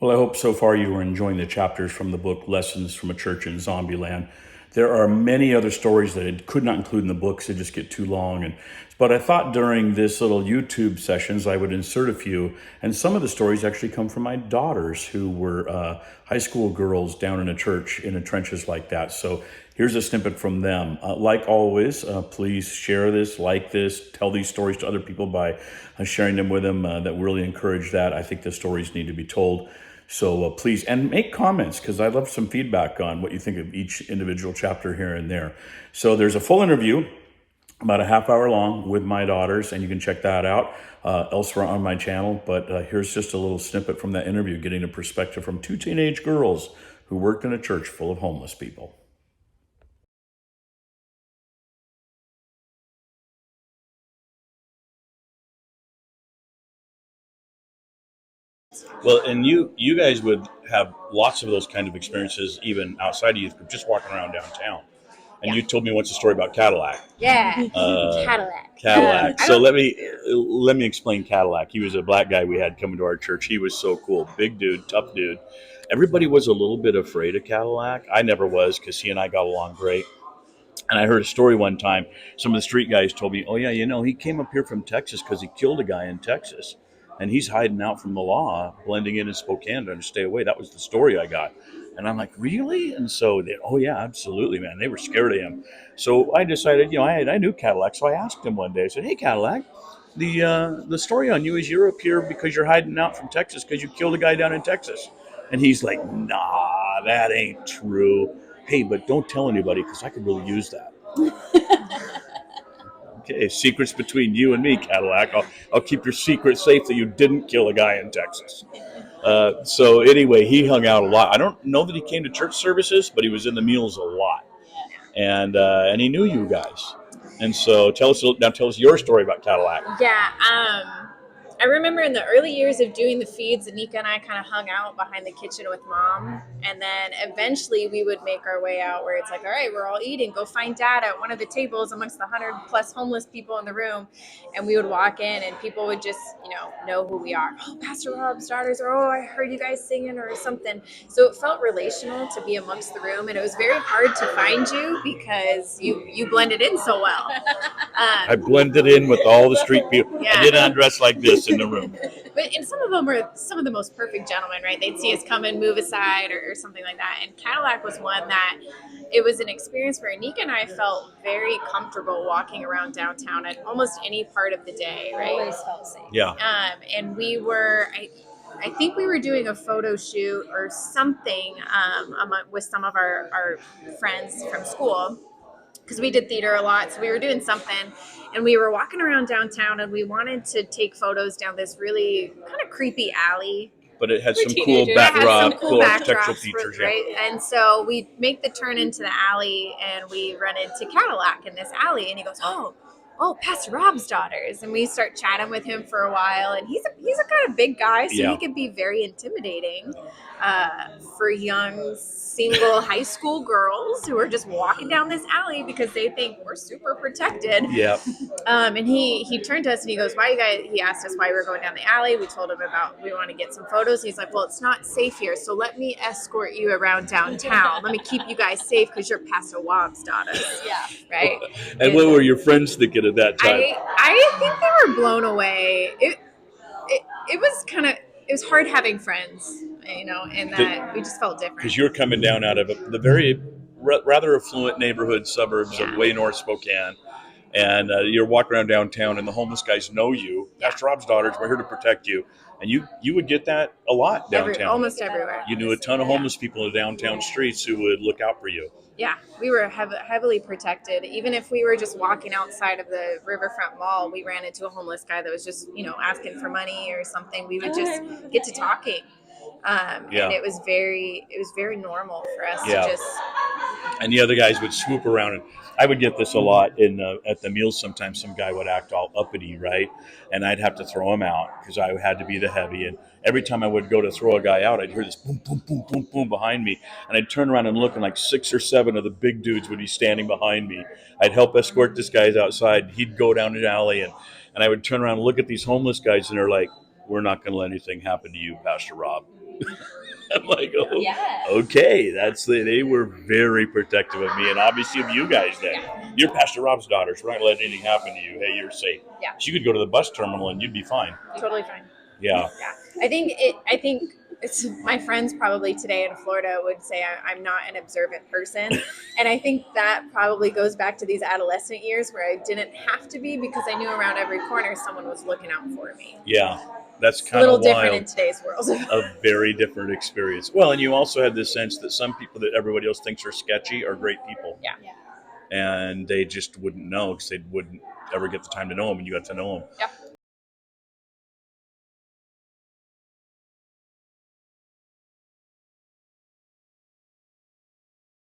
Well, I hope so far you were enjoying the chapters from the book Lessons from a Church in Zombieland. There are many other stories that I could not include in the books; they just get too long. But I thought during this little YouTube sessions I would insert a few, and some of the stories actually come from my daughters who were high school girls down in a church in the trenches like that. So here's a snippet from them. Like always, please share this, like this, tell these stories to other people by sharing them with them. That really encourage that. I think the stories need to be told. So please, and make comments because I'd love some feedback on what you think of each individual chapter here and there. So there's a full interview, about a half hour long, with my daughters, and you can check that out elsewhere on my channel. But here's just a little snippet from that interview, getting a perspective from two teenage girls who worked in a church full of homeless people. Well, and you guys would have lots of those kind of experiences even outside of youth group, just walking around downtown. And you told me once a story about Cadillac. Yeah, Cadillac. Cadillac. So let me explain Cadillac. He was a black guy we had coming to our church. He was so cool, big dude, tough dude. Everybody was a little bit afraid of Cadillac. I never was because he and I got along great. And I heard a story one time. Some of the street guys told me, "Oh yeah, he came up here from Texas because he killed a guy in Texas, and he's hiding out from the law, blending in Spokane to stay away." That was the story I got, and I'm like, "Really?" And so, oh yeah, absolutely, man. They were scared of him. So I decided, I knew Cadillac, so I asked him one day. I said, "Hey, Cadillac, the story on you is you're up here because you're hiding out from Texas because you killed a guy down in Texas," and he's like, "Nah, that ain't true." Hey, but don't tell anybody because I could really use that. Okay, secrets between you and me, Cadillac. I'll keep your secret safe that you didn't kill a guy in Texas. So anyway, he hung out a lot. I don't know that he came to church services, but he was in the meals a lot, and he knew you guys. And so tell us your story about Cadillac. Yeah, I remember in the early years of doing the feeds, Anika and I kind of hung out behind the kitchen with mom. And then eventually we would make our way out where it's like, all right, we're all eating. Go find dad at one of the tables amongst the 100+ homeless people in the room. And we would walk in and people would just, know who we are. Oh, Pastor Rob's daughters, or oh, I heard you guys singing or something. So it felt relational to be amongst the room. And it was very hard to find you because you blended in so well. I blended in with all the street people. Yeah. I did not dress like this in the room. And some of them were some of the most perfect gentlemen, right? They'd see us come and move aside or something like that. And Cadillac was one that it was an experience where Anika and I felt very comfortable walking around downtown at almost any part of the day, right? Always felt safe. Yeah. And we were, I think we were doing a photo shoot or something with some of our friends from school, because we did theater a lot. So we were doing something and we were walking around downtown and we wanted to take photos down this really kind of creepy alley. But it had some cool backdrop, cool architectural features. Right? Yeah. And so we make the turn into the alley and we run into Cadillac in this alley and he goes, oh, Pastor Rob's daughters. And we start chatting with him for a while. And he's a kind of big guy, so he can be very intimidating for young single high school girls who are just walking down this alley because they think we're super protected. Yeah. And he turned to us and he goes, "Why you guys?" He asked us why we were going down the alley. We told him we want to get some photos. He's like, "Well, it's not safe here, so let me escort you around downtown. Let me keep you guys safe because you're Pastor Wob's daughters." Yeah. Right. And what were your friends thinking at that time? I think they were blown away. It was hard having friends, and that we just felt different. Because you're coming down out of the very rather affluent neighborhood suburbs of way north Spokane, and you're walking around downtown, and the homeless guys know you. Pastor Rob's daughters, we're here to protect you. And you would get that a lot downtown. Almost everywhere. You knew a ton of homeless people in the downtown streets who would look out for you. Yeah, we were heavily protected. Even if we were just walking outside of the Riverfront Mall, we ran into a homeless guy that was just, asking for money or something. We would just get to talking. And it was very normal for us to just. And the other guys would swoop around, and I would get this a lot at the meals. Sometimes some guy would act all uppity, right? And I'd have to throw him out because I had to be the heavy. And every time I would go to throw a guy out, I'd hear this boom, boom, boom, boom, boom behind me. And I'd turn around and look, and like 6 or 7 of the big dudes would be standing behind me. I'd help escort this guy outside. He'd go down the alley, and I would turn around and look at these homeless guys, and they're like, "We're not going to let anything happen to you, Pastor Rob." I'm like, oh, Yes. okay, they were very protective of me, and obviously of you guys. Then you're Pastor Rob's daughter, so we're not letting anything happen to you. Hey, you're safe. Yeah. She could go to the bus terminal and you'd be fine. Totally fine. Yeah. I think it's my friends probably today in Florida would say I'm not an observant person. And I think that probably goes back to these adolescent years where I didn't have to be because I knew around every corner someone was looking out for me. Yeah. That's A kind little of different wild. in today's world. A very different experience. Well, and you also had this sense that some people that everybody else thinks are sketchy are great people. Yeah. And they just wouldn't know because they wouldn't ever get the time to know them, and you got to know them. Yeah.